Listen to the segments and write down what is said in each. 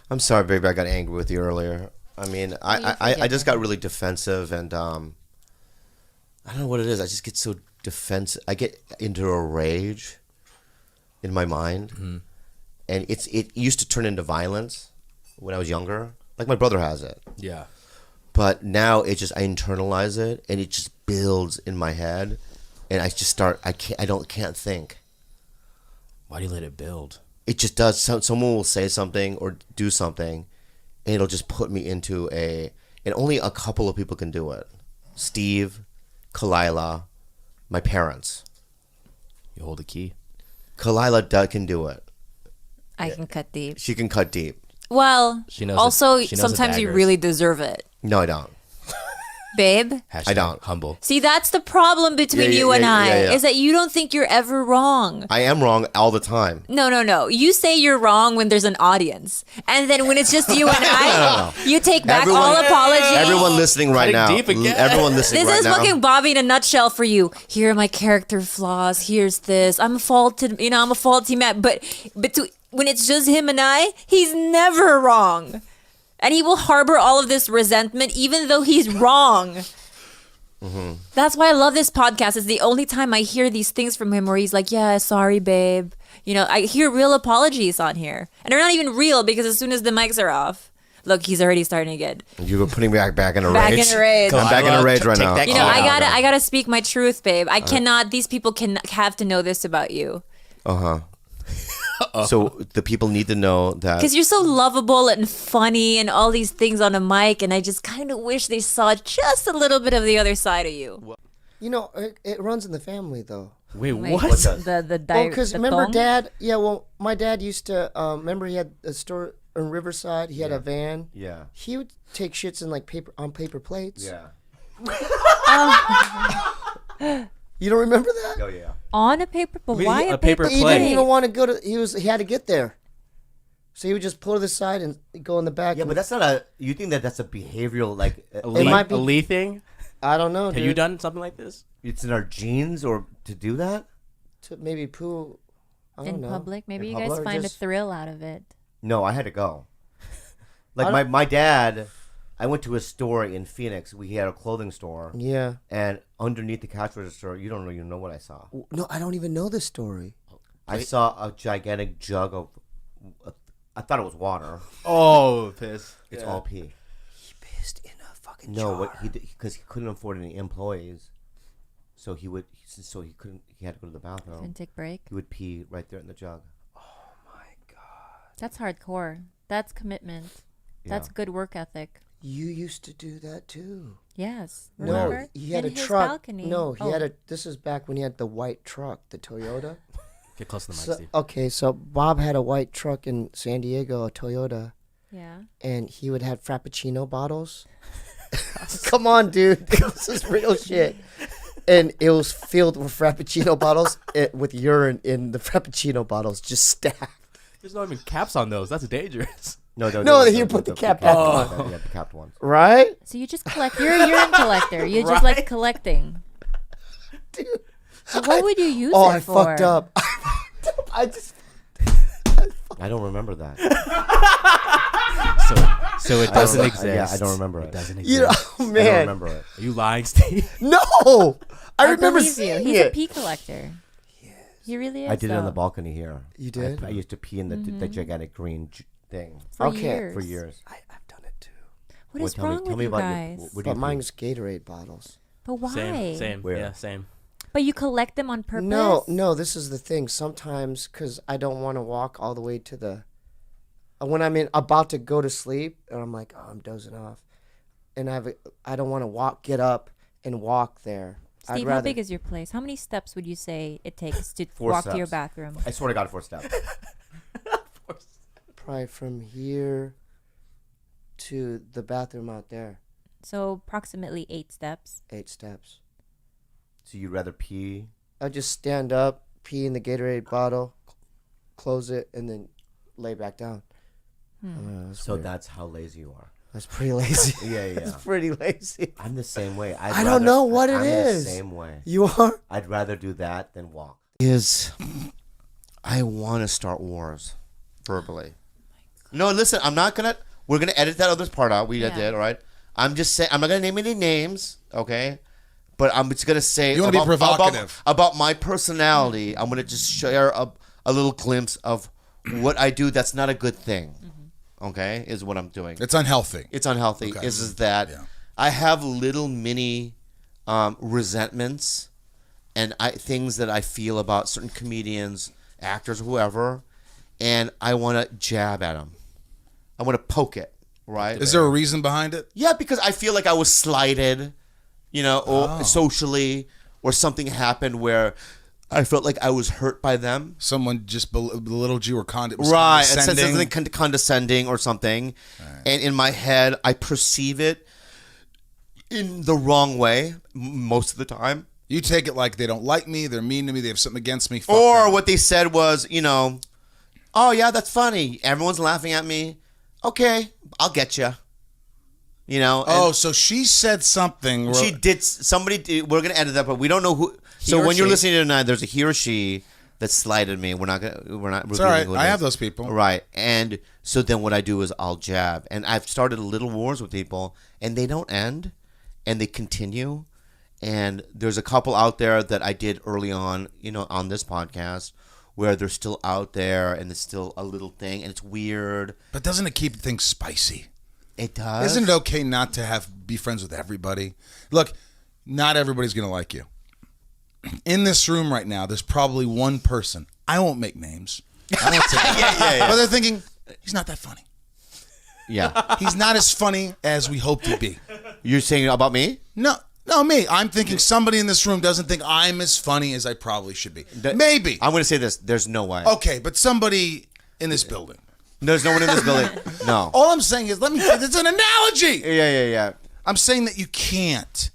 I'm sorry, baby. I got angry with you earlier. I mean, I just got really defensive, and I don't know what it is. I just get so defensive. I get into a rage in my mind, and it used to turn into violence when I was younger. Like my brother has it. Yeah. But now I internalize it, and it just builds in my head, and I just start. I can't think. Why do you let it build? It just does. Someone will say something or do something, and it'll just put me into and only a couple of people can do it. Steve, Kalila, my parents. You hold the key. Kalila can do it. I can cut deep. She can cut deep. Well, She knows also she knows sometimes the you daggers. really deserve it, No, I don't. babe. Hashtag I don't. Humble. See, that's the problem between you and I, is that you don't think you're ever wrong. I am wrong all the time. No. You say you're wrong when there's an audience. And then when it's just you and I, you take back all apologies. Everyone listening right now. Cutting deep again. Everyone listening This right is now. fucking Bobby in a nutshell for you. Here are my character flaws. Here's this. I'm a faulty man. But when it's just him and I, he's never wrong. And he will harbor all of this resentment even though he's wrong. That's why I love this podcast. It's the only time I hear these things from him where he's like, yeah, sorry, babe. I hear real apologies on here. And they're not even real because as soon as the mics are off, look, he's already starting to get You were putting me back in a rage. back in a rage. I'm back in a rage right now. Take that I gotta speak my truth, babe. I cannot. These people can have to know this about you So the people need to know that. because you're so lovable and funny and all these things on a mic, and I just kind of wish they saw just a little bit of the other side of you. You know, it runs in the family, though. Wait, Wait, what? Well, because the remember, thong? Dad? Yeah, well, my dad used to. Remember, he had a store in Riverside. He had a van. Yeah. He would take shits in like paper plates. Yeah. You don't remember that? Oh yeah. On a paper, but Wait, why a a paper paper He plate? didn't even want to go to. He had to get there. So he would just pull to the side and go in the back. Yeah, and- but that's not a. You think that's a behavioral like? A It might be- a Lee thing? I don't know. Have dude. you done something like this? It's in our genes, or to do that? To maybe poo? I don't in know. public? Maybe In you guys public or find just- a thrill out of it. No, I had to go. I Like don't- my dad, I went to a store in Phoenix. He had a clothing store, Yeah. and underneath the cash register, you don't even know what I saw. No, I don't even know this story. I saw a gigantic jug of. I thought it was water. Oh, piss. It's all pee. He pissed in a fucking No, jar. what he did because he couldn't afford any employees, so he would. So he couldn't. He had to go to the bathroom. Didn't take break. He would pee right there in the jug. That's hardcore. That's commitment. That's Yeah. good work ethic. You used to do that too. Yes. No, Remember? he had in a his truck. balcony. No, he Oh. had a. This is back when he had the white truck, the Toyota. Get close to the mic, So, Steve. okay, so Bob had a white truck in San Diego, a Toyota, Yeah. and he would have Frappuccino bottles. Come on, dude, this is real shit. And it was filled with Frappuccino bottles with urine in the Frappuccino bottles, just stacked. There's not even caps on those. That's dangerous. No, you put the cap back on. Yeah, the capped ones. Right? So you just collect. You're a urine collector. You just like collecting. Dude. So what would you use Oh, it I for? fucked up. I just. I don't remember that. So it doesn't Yeah, exist. I don't remember It it. doesn't exist. You know, I don't man. remember it. Are you lying, Steve? No! I remember believe you. seeing He's a it. pee collector. He really is. I did it on the though. balcony here. You did? I used to pee in the gigantic green thing For Okay. years. for years. I've done it too. What Well, is tell me- wrong tell with me you about your- guys? what do you But mine's Gatorade bottles. But why? Same. Where? Yeah, same. But you collect them on purpose? No, this is the thing. Sometimes, because I don't want to walk all the way to the. When I'm about to go to sleep, and I'm like, oh, I'm dozing off, and I don't want to get up and walk there. I'd Steve, rather, how big is your place? How many steps would you say it takes to 4 walk to your steps. bathroom? I swear to God, 4 steps. probably from here to the bathroom out there, So approximately 8 steps. 8 steps. So you'd rather pee? I just stand up, pee in the Gatorade bottle, close it, and then lay back down. That's So weird. that's how lazy you are. That's pretty lazy. Yeah, yeah. That's pretty lazy. I'm the same way. I don't know what it I'm is. the same way. You are? I'd rather do that than walk. I want to start wars verbally. No, listen, we're gonna edit that other part out. We did, all right? I'm just saying, I'm not gonna name any names, okay? But I'm just gonna say You wanna be provocative. about my personality. I'm gonna just share a little glimpse of what I do that's not a good thing. Okay, is what I'm doing. It's unhealthy. It's unhealthy. Okay. Is that I have little mini resentments and things that I feel about certain comedians, actors, whoever, and I want to jab at them. I want to poke it. Right? Is there a reason behind it? Yeah, because I feel like I was slighted, or socially, or something happened where I felt like I was hurt by them. Someone just belittled you or condescending. Right, it said something condescending or something, and in my head, I perceive it in the wrong way most of the time. You take it like they don't like me, they're mean to me, they have something against me. Fuck or them. what they said was, oh yeah, that's funny. Everyone's laughing at me. Okay, I'll get you. So she said something. She did. Somebody did. We're gonna edit that, but we don't know who. So when you're listening tonight, there's a he or she that slighted me. We're not. It's all right. I have those people. Right. And so then what I do is I'll jab, and I've started little wars with people, and they don't end, and they continue. And there's a couple out there that I did early on, on this podcast, where they're still out there, and it's still a little thing, and it's weird. But doesn't it keep things spicy? It does. Isn't it okay not to be friends with everybody? Look, not everybody's going to like you. In this room right now, there's probably one person. I won't make names. I won't say yeah. But they're thinking, he's not that funny. Yeah. He's not as funny as we hoped he'd be. You're saying about me? No, me. I'm thinking somebody in this room doesn't think I'm as funny as I probably should be. Maybe. I'm going to say this. There's no way. Okay, but somebody in this building. There's no one in this building. No. All I'm saying is, it's an analogy. Yeah. I'm saying that you can't.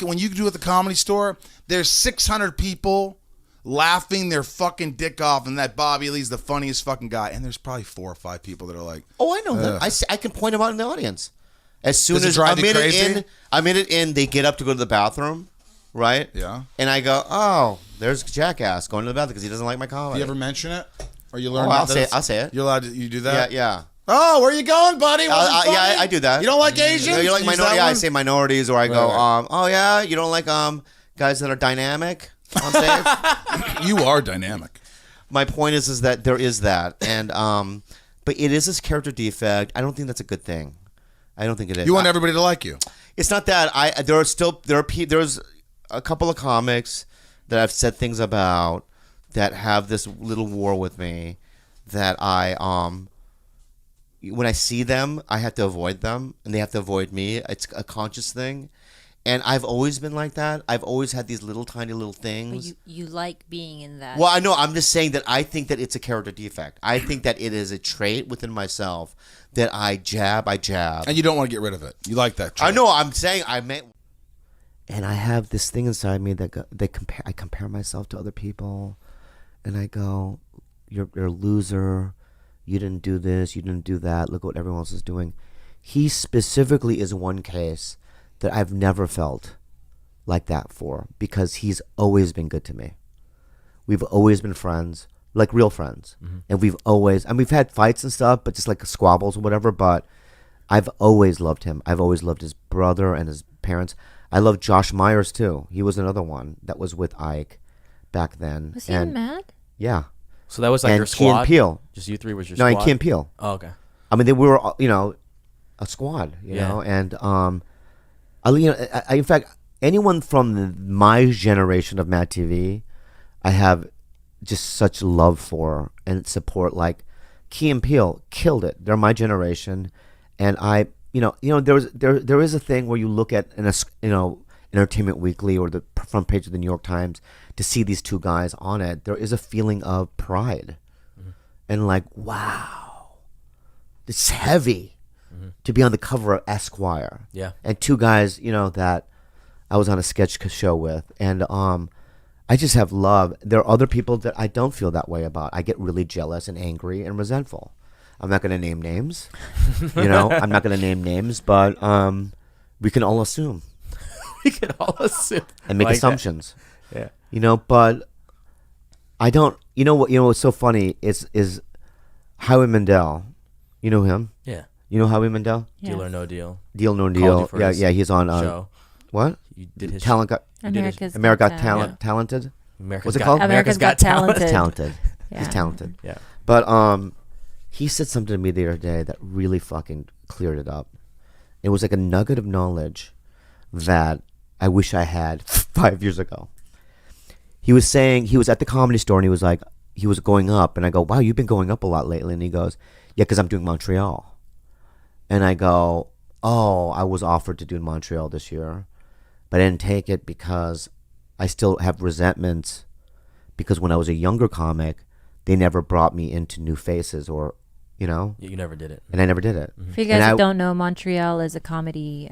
When you do at the Comedy Store, there's 600 people laughing their fucking dick off, and that Bobby Lee's the funniest fucking guy. And there's probably 4 or 5 people that are like, oh, I know that. I can point them out in the audience. As soon as I'm in it, they get up to go to the bathroom, right? Yeah. And I go, oh, there's Jackass going to the bathroom because he doesn't like my comedy. Do you ever mention it? Or you learn? I'll say it. You're allowed to. You do that? Yeah. Oh, where you going, buddy? Yeah, I do that. You don't like Asians? You like minorities? Yeah, I say minorities, or I go, Right. Oh yeah, you don't like guys that are dynamic on stage. You are dynamic. My point is that there is that, and but it is this character defect. I don't think that's a good thing. I don't think it is. You want everybody to like you. It's not that. There's a couple of comics that I've said things about that have this little war with me that when I see them, I have to avoid them, and they have to avoid me. It's a conscious thing, and I've always been like that. I've always had these tiny little things. But you like being in that. Well, I know. I'm just saying that I think that it's a character defect. I think that it is a trait within myself that I jab. And you don't want to get rid of it. You like that trait. I know. I'm saying I meant. And I have this thing inside me that I compare myself to other people, and I go, "You're a loser. You didn't do this. You didn't do that. Look what everyone else is doing." He specifically is one case that I've never felt like that for, because he's always been good to me. We've always been friends, like real friends, and we've had fights and stuff, but just like squabbles or whatever. But I've always loved him. I've always loved his brother and his parents. I love Josh Myers too. He was another one that was with Ike back then. Was he in Mad? Yeah. So that was like And your Key and squad? Peele. Just you three was your No, squad? and Key and Peele. Oh, okay. I mean, we were, a squad, you know, and in fact, anyone from my generation of Mad TV, I have just such love for and support. Like Key and Peele killed it. They're my generation, and there is a thing where you look at Entertainment Weekly or the front page of the New York Times to see these two guys on it. There is a feeling of pride, and like, wow, it's heavy to be on the cover of Esquire. Yeah. And two guys, that I was on a sketch show with, and I just have love. There are other people that I don't feel that way about. I get really jealous and angry and resentful. I'm not going to name names. I'm not going to name names, but we can all assume. We can all assume. And make Like assumptions. that. Yeah. But I don't. What's so funny is Howie Mandel You know him? Yeah. You know Howie Mandel? Yeah. Deal or No Deal. Deal No Called Deal. you for Yeah, his yeah. He's on show. what? You did his Talent got America's Got Talented. America's What's it Got- called? America's Got Talented. Talented. Yeah. He's talented. Yeah. But he said something to me the other day that really fucking cleared it up. It was like a nugget of knowledge that I wish I had 5 years ago. He was saying he was at the Comedy Store and he was like, he was going up, and I go, wow, you've been going up a lot lately. And he goes, yeah, because I'm doing Montreal. And I go, oh, I was offered to do Montreal this year, but I didn't take it because I still have resentments because when I was a younger comic, they never brought me into new faces or, you know. You never did it. And I never did it. For you guys that don't know, Montreal is a comedy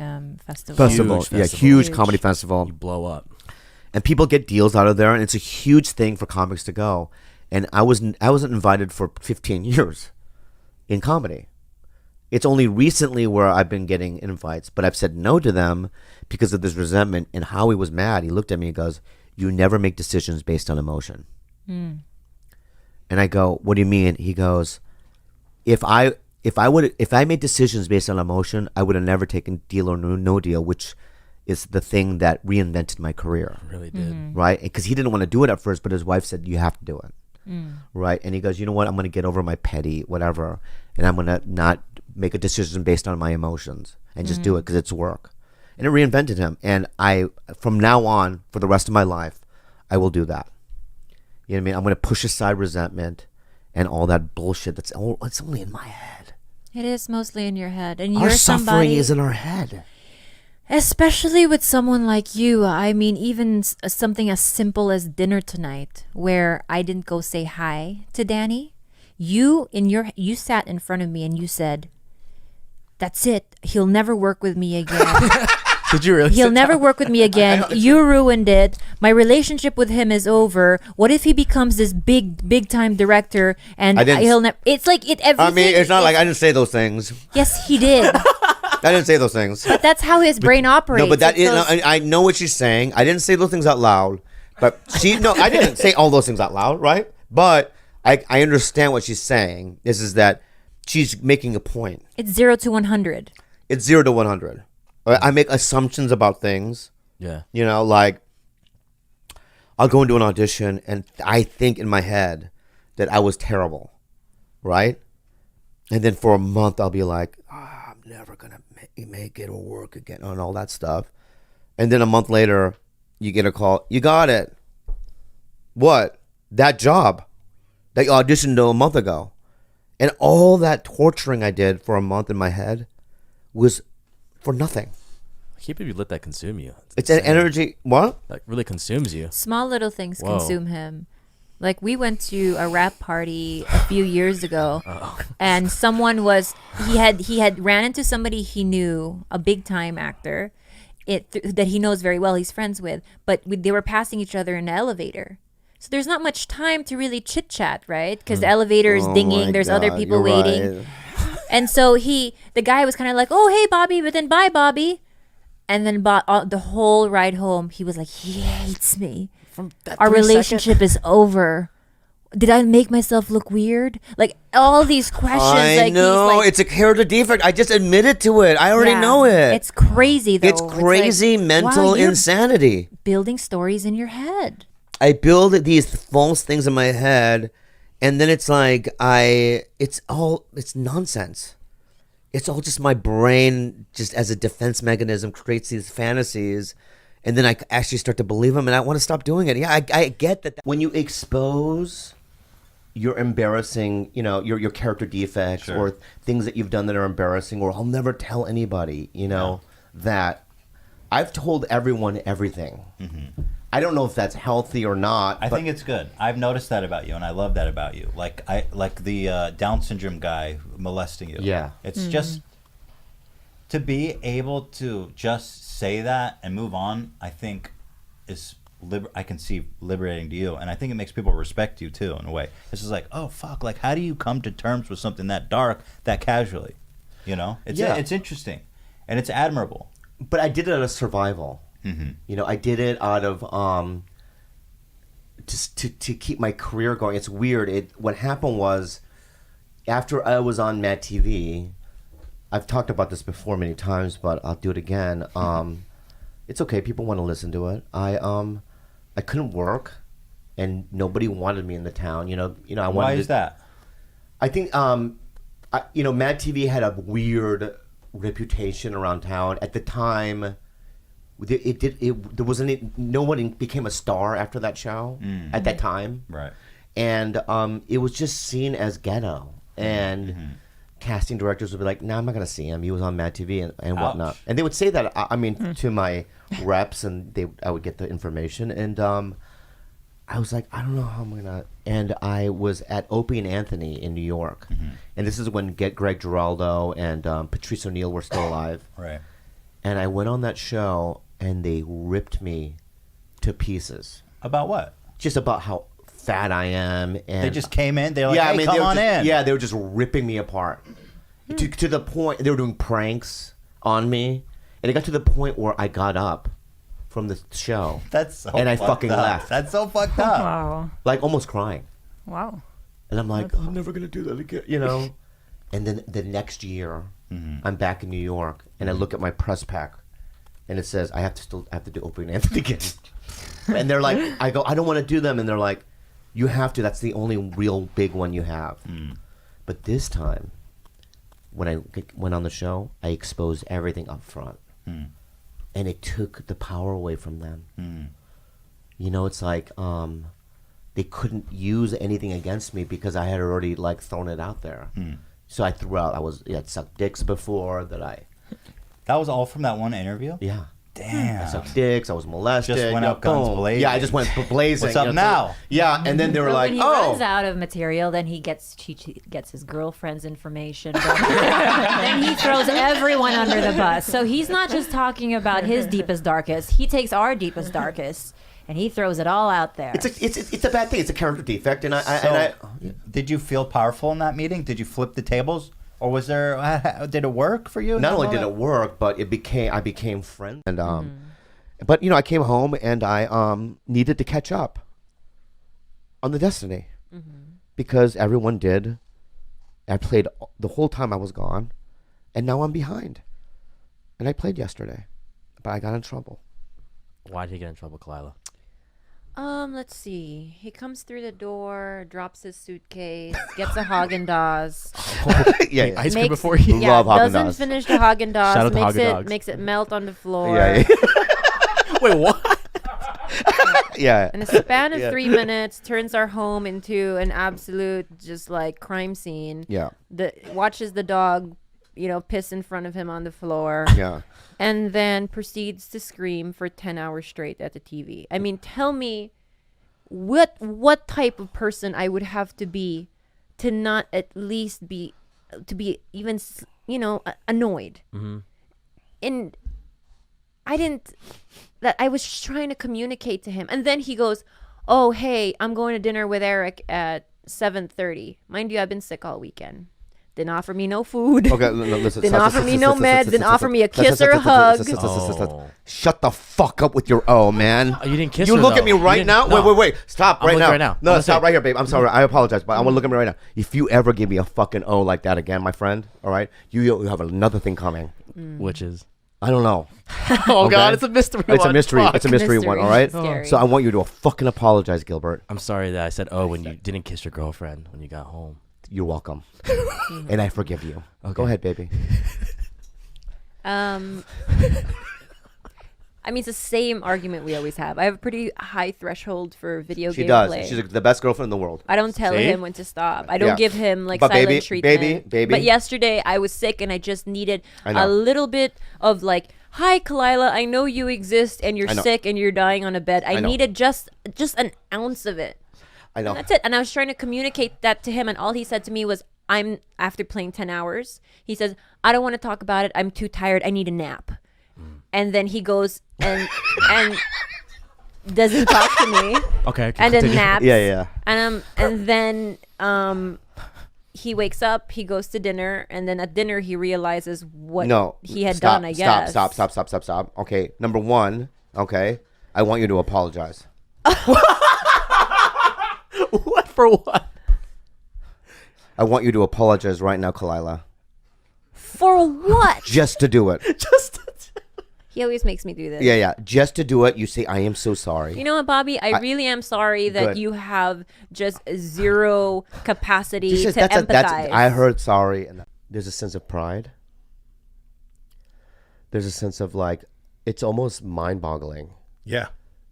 festival. Festival. Huge Yeah, festival. huge Huge. comedy festival. You blow up. And people get deals out of there, and it's a huge thing for comics to go. And I wasn't invited for 15 years in comedy. It's only recently where I've been getting invites, but I've said no to them because of this resentment. And Howie was mad. He looked at me and goes, you never make decisions based on emotion. And I go, what do you mean? He goes, if I made decisions based on emotion, I would have never taken Deal or No Deal, which is the thing that reinvented my career. Really did. Right? Because he didn't want to do it at first, but his wife said, you have to do it. Right? And he goes, you know what? I'm going to get over my petty whatever, and I'm going to not make a decision based on my emotions and just do it because it's work. And it reinvented him. And from now on, for the rest of my life, I will do that. You know what I mean? I'm going to push aside resentment and all that bullshit. It's only in my head. It is mostly in your head, and Our you're suffering somebody. is in our head. Especially with someone like you. I mean, even something as simple as dinner tonight, where I didn't go say hi to Danny. You sat in front of me and you said, "That's it. He'll never work with me again. Did you really? He'll never work with me again. You ruined it. My relationship with him is over. What if he becomes this big time director and I didn't- he'll never?" It's like it. Everything. I mean, it's not like I didn't say those things. Yes, he did. I didn't say those things. But that's how his brain operates. No, but that It's is. those- I know what she's saying. I didn't say those things out loud. But I didn't say all those things out loud, right? But I understand what she's saying. Is that she's making a point. It's 0 to 100. It's 0 to 100. I make assumptions about things. Yeah. You know, like I'll go into an audition and I think in my head that I was terrible, right? And then for a month I'll be like, I'm never gonna make it or work again and all that stuff. And then a month later, you get a call. You got it. What? That job that you auditioned a month ago, and all that torturing I did for a month in my head was for nothing. I can't believe you let that consume you. It's an insane. energy. What? That really consumes you. Small little things Whoa. consume him. Like we went to a rap party a few years ago, and someone he had ran into somebody he knew, a big time actor, that he knows very well, he's friends with, but they were passing each other in the elevator. So there's not much time to really chit chat, right? Because the elevator is dinging. my There's other God, people you're waiting. right. And so the guy was kind of like, "Oh, hey, Bobby," but then bye, Bobby. And then the whole ride home, he was like, "He hates me. From that Our 3 relationship is over. Did I make myself look weird?" Like all these questions. I like know. he's like, It's a character defect. I just admitted to it. I already yeah, know it. It's crazy though. It's crazy like, mental wow, you're insanity. building stories in your head. I build these false things in my head, and then it's like it's nonsense. It's all just my brain, just as a defense mechanism, creates these fantasies, and then I actually start to believe them, and I want to stop doing it. Yeah, I get that. When you expose your embarrassing, your character defects or things that you've done that are embarrassing, or I'll never tell anybody, that I've told everyone everything. Mm-hmm. I don't know if that's healthy or not. I think it's good. I've noticed that about you, and I love that about you. Like the Down syndrome guy molesting you. Yeah. It's just to be able to just say that and move on. I think is I can see liberating to you, and I think it makes people respect you too in a way. It's just like, oh fuck, like how do you come to terms with something that dark that casually? It's interesting, and it's admirable. But I did it out of survival. Mm-hmm. I did it out of just to keep my career going. It's weird. What happened was, after I was on Mad TV, I've talked about this before many times, but I'll do it again. It's okay. People want to listen to it. I couldn't work, and nobody wanted me in the town. I wanted. Why is that? I think Mad TV had a weird reputation around town at the time. There wasn't no one became a star after that show at that time, Right. and it was just seen as ghetto, and casting directors would be like, "No, I'm not gonna see him. He was on Mad TV and whatnot," Ouch. and they would say that. To my reps, and I would get the information, and I was like, I don't know how I'm gonna. And I was at Opie and Anthony in New York, and this is when Greg Giraldo and Patrice O'Neill were still alive. Right. And I went on that show, and they ripped me to pieces. About what? Just about how fat I am, and They just came in. They're like, "Hey, come on in." Yeah, they were just ripping me apart to the point they were doing pranks on me, and it got to the point where I got up from the show. That's so. And I fucked fucking up. left. That's so fucked up. Wow. Like almost crying. Wow. And I'm like, I'm never gonna do that again, And then the next year, I'm back in New York, and I look at my press pack, and it says I have to do Opie and Anthony again. And they're like, I go, I don't want to do them, and they're like, you have to. That's the only real big one you have. But this time, when I went on the show, I exposed everything up front, and it took the power away from them. It's like they couldn't use anything against me because I had already thrown it out there. So I threw out. I had sucked dicks before that. That was all from that one interview. Yeah. Damn. I sucked dicks. I was molested. Just went out guns boom. blazing. Yeah, I just went blazing. What's up now? Yeah, and then they were But like, when he "Oh, runs out of material, then he gets his girlfriend's information. Then he throws everyone under the bus. So he's not just talking about his deepest, darkest. He takes our deepest, darkest, and he throws it all out there. it's a bad thing. It's a character defect." And Did you feel powerful in that meeting? Did you flip the tables, or was there? Did it work for you? not only did it work, but I became friends. And but I came home and I needed to catch up on the Destiny because everyone did. I played the whole time I was gone, and now I'm behind. And I played yesterday, but I got in trouble. Why did he get in trouble, Kalila? Let's see. He comes through the door, drops his suitcase, gets a Haagen-Dazs. Yeah, Ice cream before you. Love Haagen-Dazs. Doesn't finish the Haagen-Dazs, Shout out to makes Haagen-Dazs. makes it melt on the floor. yeah. Wait, what? Yeah. In a span of 3 minutes, turns our home into an absolute just crime scene. Yeah. Watches the dog, piss in front of him on the floor. Yeah. And then proceeds to scream for 10 hours straight at the TV. I mean, tell me what type of person I would have to be to not at least be even, annoyed. And I was just trying to communicate to him. And then he goes, "Oh, hey, I'm going to dinner with Eric at 7:30. Mind you, I've been sick all weekend. Didn't offer me no food. Okay, listen. Didn't offer me no meds. Didn't offer me a kiss or a hug. Shut the fuck up with your man. Oh, you didn't kiss You her, look though. at me You right didn't- now. no. Wait. Stop I'm right looking now. right now. No, I'm stop gonna right here, babe. I'm sorry. I apologize, but I want to look at me right now. If you ever give me a fucking O like that again, my friend, all right, you have another thing coming. Which is? I don't know. Oh Okay? God, it's a mystery. It's a one. mystery. Fuck. It's a mystery one. All right. Scary. So I want you to fucking apologize, Gilbert. I'm sorry that I said when you didn't kiss your girlfriend when you got home. You're welcome, and I forgive you. Okay. Go ahead, baby. I mean, it's the same argument we always have. I have a pretty high threshold for video She game does. play. She's the best girlfriend in the world. I don't tell See? him when to stop. I don't Yeah. give him But silent baby, treatment. baby. But yesterday I was sick and I just needed I know. a little bit of "Hi, Kalila, I know you exist and you're I know. sick and you're dying on a bed. I know. needed just an ounce of it. I know. And that's it. And I was trying to communicate that to him, and all he said to me was, after playing 10 hours, he says, "I don't want to talk about it. I'm too tired. I need a nap." And then he goes and doesn't talk to me. Okay. And then continue. naps. Yeah. And then he wakes up, he goes to dinner, and then at dinner he realizes what he had done, I guess. Stop. Okay, number one, okay, I want you to apologize. What for what? I want you to apologize right now, Kalila. For what? Just to do it. He always makes me do this. Yeah. Just to do it, you say, I am so sorry. You know what, Bobby? I really am sorry that Good. you have just zero capacity Just- to empathize. I heard sorry. And there's a sense of pride. There's a sense of like, it's almost mind-boggling Yeah.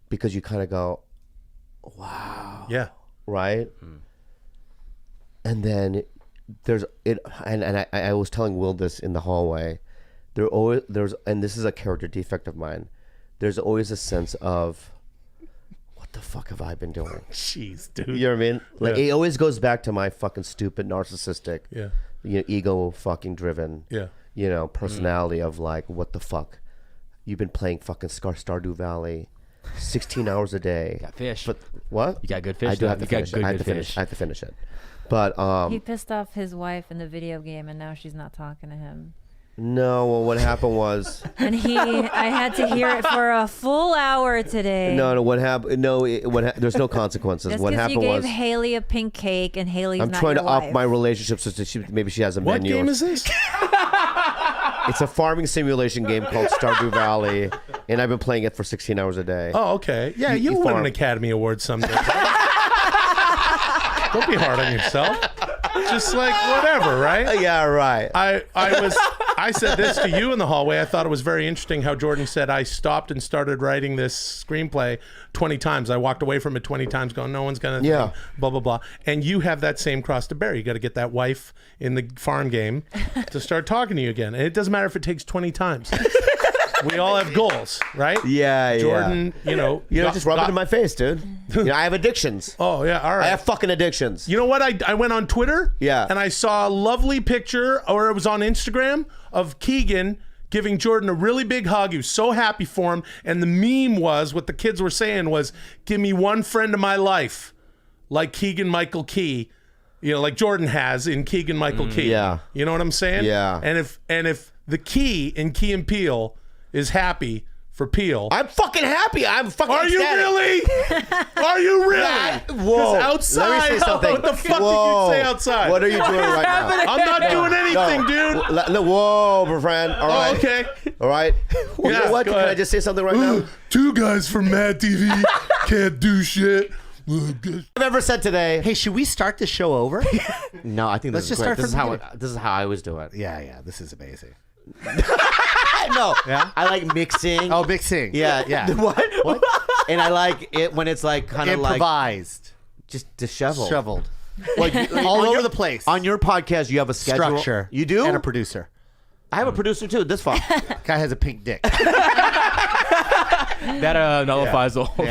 because you kind of go, Yeah. right? And then there's it, and I was telling Will this in the hallway. And this is a character defect of mine. There's always a sense of, what the fuck have I been doing? Jeez, dude. You know what I mean? Like Yeah. it always goes back to my fucking stupid, narcissistic, Yeah. ego fucking driven, Yeah. personality of like, what the fuck? You've been playing fucking Stardew Valley, 16 hours a day. Got fish. But what? You got good fish. I do though. have to You got finish it. good, I have good to finish. fish. I have to finish it. But He pissed off his wife in the video game, and now she's not talking to him. no, well, what happened was. And I had to hear it for a full hour today. No, what happened? No, there's no consequences. Just What because you happened gave was Haley a pink cake, and Haley's I'm not trying your to up wife. my relationship so that maybe she has a What menu. game is this? It's a farming simulation game called Stardew Valley, and I've been playing it for 16 hours a day. Oh, okay. Yeah, You you'll win farm. an Academy Award someday. Don't be hard on yourself. Just like whatever, right? Yeah, right. I said this to you in the hallway. I thought it was very interesting how Jordan said I stopped and started writing this screenplay 20 times. I walked away from it 20 times going, no one's going to Yeah. blah, blah, blah. And you have that same cross to bear. You got to get that wife in the farm game to start talking to you again. And it doesn't matter if it takes 20 times. We all have goals, right? Yeah, Jordan, just rub it in my face, dude. I have addictions. Oh, yeah, all right. I have fucking addictions. You know what? I went on Twitter. Yeah. And I saw a lovely picture, or it was on Instagram, of Keegan giving Jordan a really big hug. He was so happy for him. And the meme was, what the kids were saying was, give me one friend of my life, like Keegan Michael Key, like Jordan has in Keegan Michael Key. Yeah. You know what I'm saying? Yeah. And if the Key in Key and Peele is happy for Peele. I'm fucking happy. I'm fucking Are you ecstatic. really? Are you really? Whoa. 'Cause outside, Let me say something. what the fuck Whoa. did you say outside? What are you doing right now? I'm not doing anything, dude. No, whoa, my friend. All right. Oh, okay. All right. You Yeah, know what? go Can I ahead. just say something right now? Two guys from Mad TV can't do shit. I've ever said today. Hey, should we start the show over? No, I think Let's this just is great. start from the This is how I always do it. yeah, this is amazing. No. Yeah? I like mixing. Oh, mixing. Yeah. Yeah. What? And I like it when it's like kind of like Improvised. just disheveled. Shoveled. Like All on over your- the place. On your podcast, you have a schedule. Structure. You do? And a producer. I have a producer too. This far. Guy has a pink dick. That nullifies the whole thing.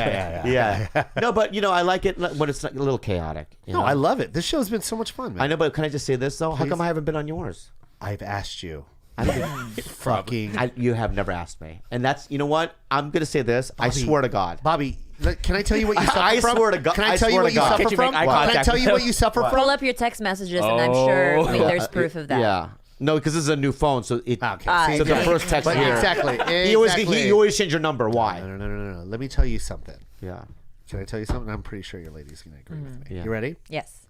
Yeah. No, but I like it when it's like a little chaotic. No, I love it. This show's been so much fun, man. I know, but can I just say this though? How come I haven't been on yours? I've asked you. I don't Fucking. you have never asked me, and that's what I'm gonna say. This I swear to God. Bobby, can I tell you what you suffer I from? swear to God- Can I I tell you swear what to you God. suffer Can't you from? make eye Can I contact tell with you him? what you suffer Pull from? up your text messages, and I'm sure there's proof of that. Yeah. No, because this is a new phone, so it. Okay. see, So the first text but here. exactly. You always change your number. Why? No. Let me tell you something. Yeah. Can I tell you something? I'm pretty sure your lady's going to agree with me. Yeah. You ready? Yes.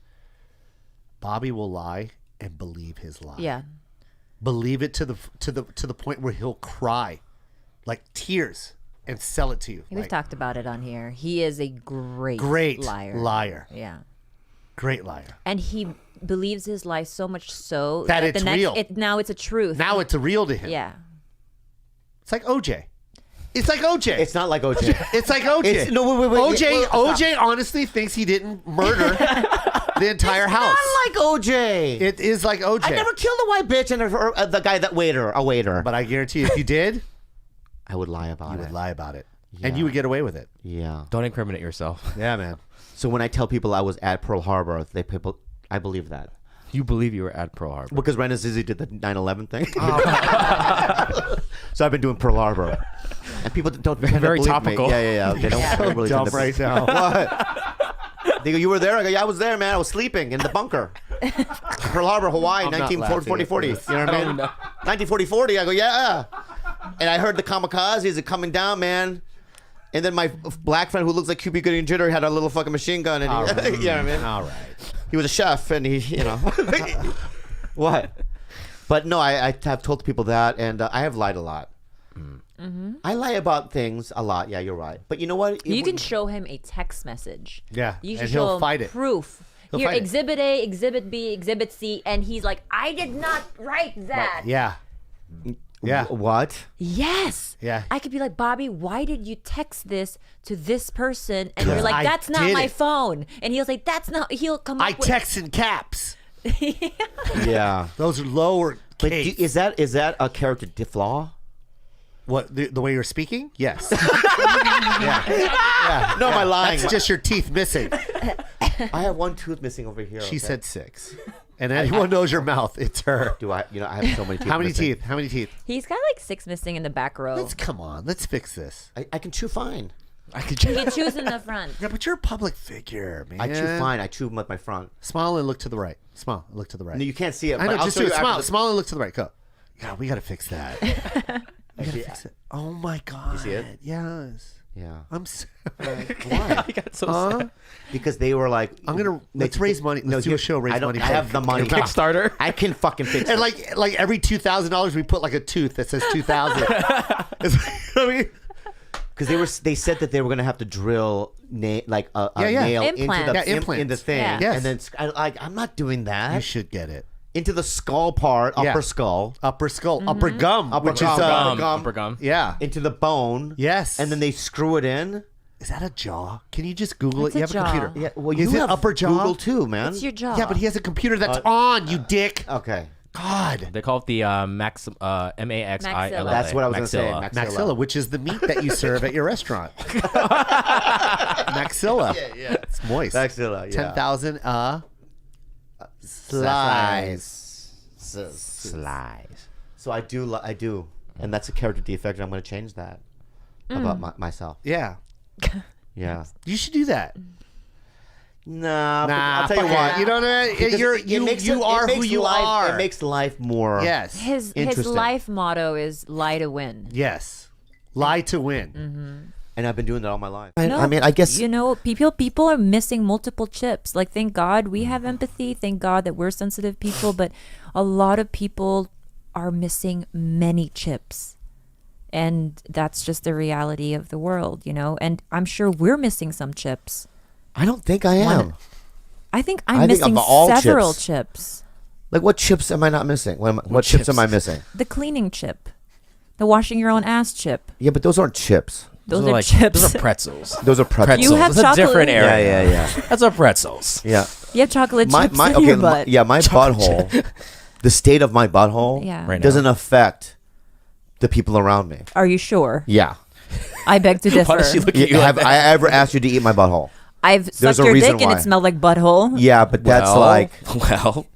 Bobby will lie and believe his lie. Yeah. Believe it to the point where he'll cry, like tears, and sell it to you. We've Like, talked about it on here. He is a great liar. liar. Yeah. Great liar. And he believes his lie so much so That it's the next, real. Now it's a truth. Now it's real to him. Yeah. It's like OJ. It's like OJ. It's not like OJ. It's like OJ. No, wait. OJ honestly thinks he didn't murder the entire house. Not like OJ. It is like OJ. I never killed a white bitch and the guy a waiter. But I guarantee you, if you did, I would lie about you it. would lie about it. Yeah. And you would get away with it. Yeah. Don't incriminate yourself. Yeah, man. So when I tell people I was at Pearl Harbor, I believe that. You believe you were at Pearl Harbor. Because Ren and Zizzy did the 9/11 thing. So I've been doing Pearl Harbor. And people don't tend to Very believe topical. Me. Yeah. They don't really tend Dumb to right now. What? They go, you were there? I go, yeah, I was there, man. I was sleeping in the bunker. Pearl Harbor, Hawaii, I'm not 1940. You know laughing what I mean? 1940. I go, yeah. And I heard the kamikazes are coming down, man. And then my black friend who looks like Cuba Gooding Jr. had a little fucking machine gun. And you know what I mean? All right. he was a chef, and he, what? But no, I have told people that, and I have lied a lot. I lie about things a lot. Yeah, you're right. But you know what? You can show him a text message. Yeah, You should and show he'll him fight it. proof. He'll Here, fight it. Exhibit A, Exhibit B, Exhibit C, and he's like, I did not write that. Yeah. Yeah. What? Yes. Yeah. I could be like, Bobby, why did you text this to this person? And you're like, I that's not did my it. phone. And he'll say, that's not. He'll come up I with. text in caps. Yeah. Those are lower But case. is that a character flaw? What, the way you're speaking? Yes. yeah. No, am I lying? That's just your teeth missing. I have one tooth missing over here. She okay? said 6. And anyone knows your mouth, it's her. Do I? I have so many teeth. How many missing. teeth? How many teeth? He's got like 6 missing in the back row. Come on, let's fix this. I can chew fine. He chews in the front. Yeah, but you're a public figure, man. I chew fine. I chew with my front. Smile and look to the right. Smile and look to the right. No, you can't see it. I but know, I'll just show do you it. after Smile. the- Smile and look to the right. Go. God, we got to fix that. We got to fix it. Oh my God. You see it? Yes. Yeah. I'm so Why? I got so sad. Because they were like, let's raise money. Let's do a show, raise I don't money. I have the money. Kickstarter. I can fucking fix And it. like every $2,000 we put like a tooth that says 2,000. I mean, Because they said that they were gonna have to drill a nail Implants. into the Yeah, implants. in the thing, Yeah. Yes. and then I'm not doing you that should get it. into the skull part, Yeah. upper skull, Upper skull, upper gum, Upper which gum. is Upper gum. yeah. into the bone. Yes. and then they screw it in. Is that a jaw? Can you just Google It's it? You a have jaw. a computer. Yeah, well, Is you it have upper jaw? Google too, man. It's your jaw. Yeah, but he has a computer that's on. You dick. Okay, God. They call it the maxilla. that's what I was gonna say. Maxilla. Maxilla, which is the meat that you serve at your restaurant. Maxilla. Yeah, It's moist. maxilla. Yeah. 10,000 Slice. So I do, and that's a character defect. And I'm gonna change that about myself. Yeah. Yeah. You should do that. Nah, but Nah, I'll tell you fuck what. it. You don't know. Because You are who you are. It makes life more. Yes. His interesting. life motto is lie to win. Yes. Lie to win. And I've been doing that all my life. No, I mean, I guess people are missing multiple chips. Like, thank God we have empathy. Thank God that we're sensitive people. But a lot of people are missing many chips. And that's just the reality of the world, And I'm sure we're missing some chips. I don't think I am. I think I I'm think missing of all several chips. chips. Like, what chips am I not missing? What chips am I missing? The cleaning chip. The washing your own ass chip. Yeah, but those aren't chips. Those are like chips. Those are pretzels. Those are pretzels. You have That's a different chocolate- area. Yeah. That's our pretzels. Yeah. You have chocolate chips in okay, your butt. my butthole. The state of my butthole Yeah. Right now. doesn't affect the people around me. Are you sure? Yeah. I beg to differ. Why does she look at you Have like I that? ever asked you to eat my butthole? I've There's sucked a your reason dick and why. it smelled like butthole. Yeah, but that's like, Well,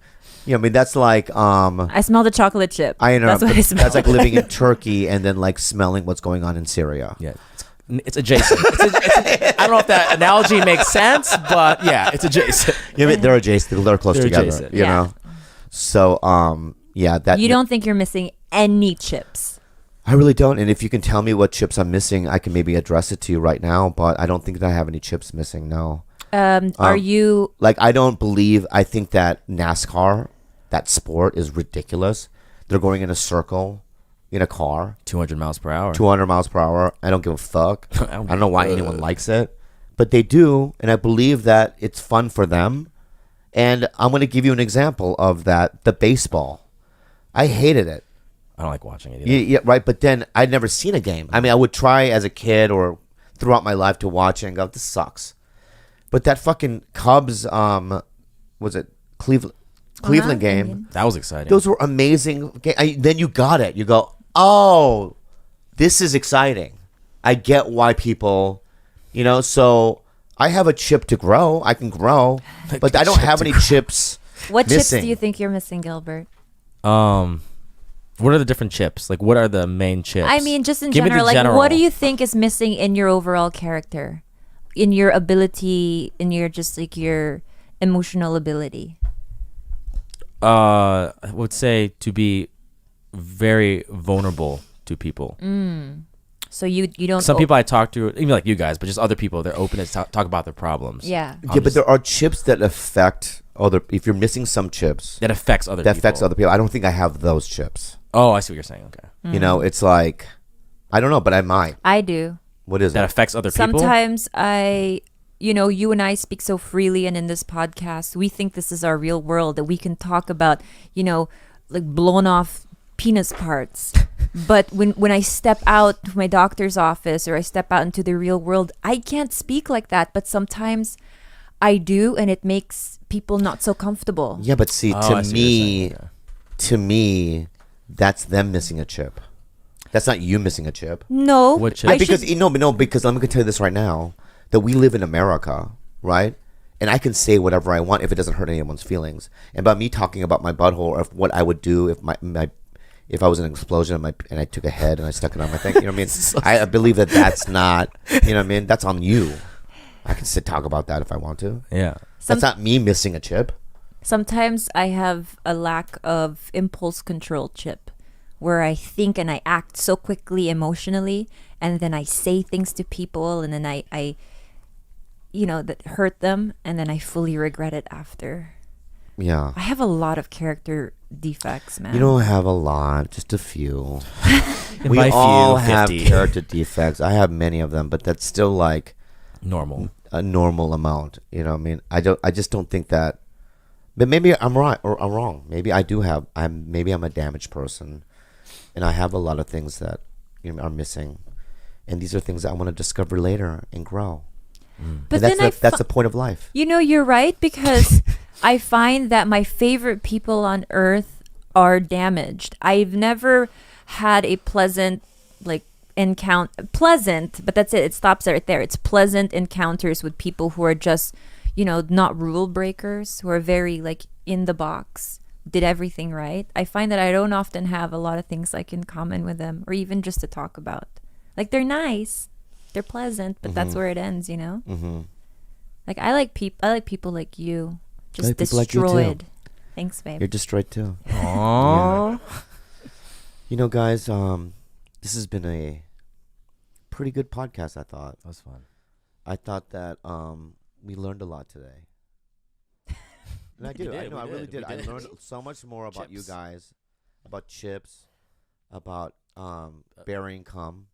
I mean, that's like, I smelled a chocolate chip. I know. That's what I smelled. That's like living in Turkey and then like smelling what's going on in Syria. yeah. It's adjacent. I don't know if that analogy makes sense, but yeah, it's adjacent. Yeah, but they're adjacent. They're close They're together. adjacent. You Yeah. know. So, yeah, that You don't think you're missing any chips? I really don't. And if you can tell me what chips I'm missing, I can maybe address it to you right now. But I don't think that I have any chips missing. No. Are you? Like, I think that NASCAR, that sport, is ridiculous. They're going in a circle in a car, 200 miles per hour. 200 miles per hour. I don't give a fuck. I don't know why anyone likes it, but they do. And I believe that it's fun for them. And I'm going to give you an example of that. The baseball. I hated it. I don't like watching it either. Yeah, right. But then I'd never seen a game. I mean, I would try as a kid or throughout my life to watch it and go, this sucks. But that fucking Cubs, was it Cleveland game? That was exciting. Those were amazing. Then you got it. You go, oh, this is exciting. I get why people, so I have a chip to grow. I can grow, but I don't have any chips. What chips missing. do you think you're missing, Gilbert? What are the different chips? Like, what are the main chips? I mean, just in Give me the general, like, general. what do you think is missing in your overall character, in your ability, in your just like your emotional ability? I would say to be very vulnerable to people. So you don't. Some people I talk to, even like you guys, but just other people, they're open to talk about their problems. Yeah. Yeah, but there are chips that affect other. If you're missing some chips, That affects other that people. affects other people. I don't think I have those chips. Oh, I see what you're saying. Okay. You know, it's like, I don't know, but I might. I do. What is That it? affects other people. Sometimes you and I speak so freely, and in this podcast, we think this is our real world, that we can talk about, like blown off penis parts. But when I step out to my doctor's office or I step out into the real world, I can't speak like that. But sometimes I do, and it makes people not so comfortable. Yeah, but see, Oh, I see what you're saying, to me, that's them missing a chip. That's not you missing a chip. No, What chip? I because should- because let me tell you this right now, that we live in America, right? And I can say whatever I want if it doesn't hurt anyone's feelings. And by me talking about my butthole or what I would do if if I was in an explosion and I took a head and I stuck it on my thing, you know what I mean? I believe that's not, you know what I mean? That's on you. I can talk about that if I want to. Yeah. That's not me missing a chip. Sometimes I have a lack of impulse control chip, where I think and I act so quickly emotionally, and then I say things to people, and then I that hurt them, and then I fully regret it after. Yeah. I have a lot of character defects, man. You don't have a lot, just a few. And We by all few, have 50. character defects. I have many of them, but that's still like Normal. a normal amount. You know what I mean? I just don't think that. But maybe I'm right or I'm wrong. Maybe I do have. Maybe I'm a damaged person, and I have a lot of things that are missing, and these are things that I want to discover later and grow. but And then that's the point of life. you're right, because I find that my favorite people on earth are damaged. I've never had a pleasant pleasant, but that's it. It stops right there. It's pleasant encounters with people who are just, not rule breakers, who are very like in the box, did everything right. I find that I don't often have a lot of things like in common with them, or even just to talk about. Like, they're nice, they're pleasant, but that's where it ends, Mm-hmm. Like, I like people like you, just like people like you, too. destroyed. Thanks, babe. You're destroyed too. Aww. Guys, this has been a pretty good podcast. I thought. That was fun. I thought that we learned a lot today. And I do. I really did. I learned so much more about you Chips. guys, about chips, about burying cum.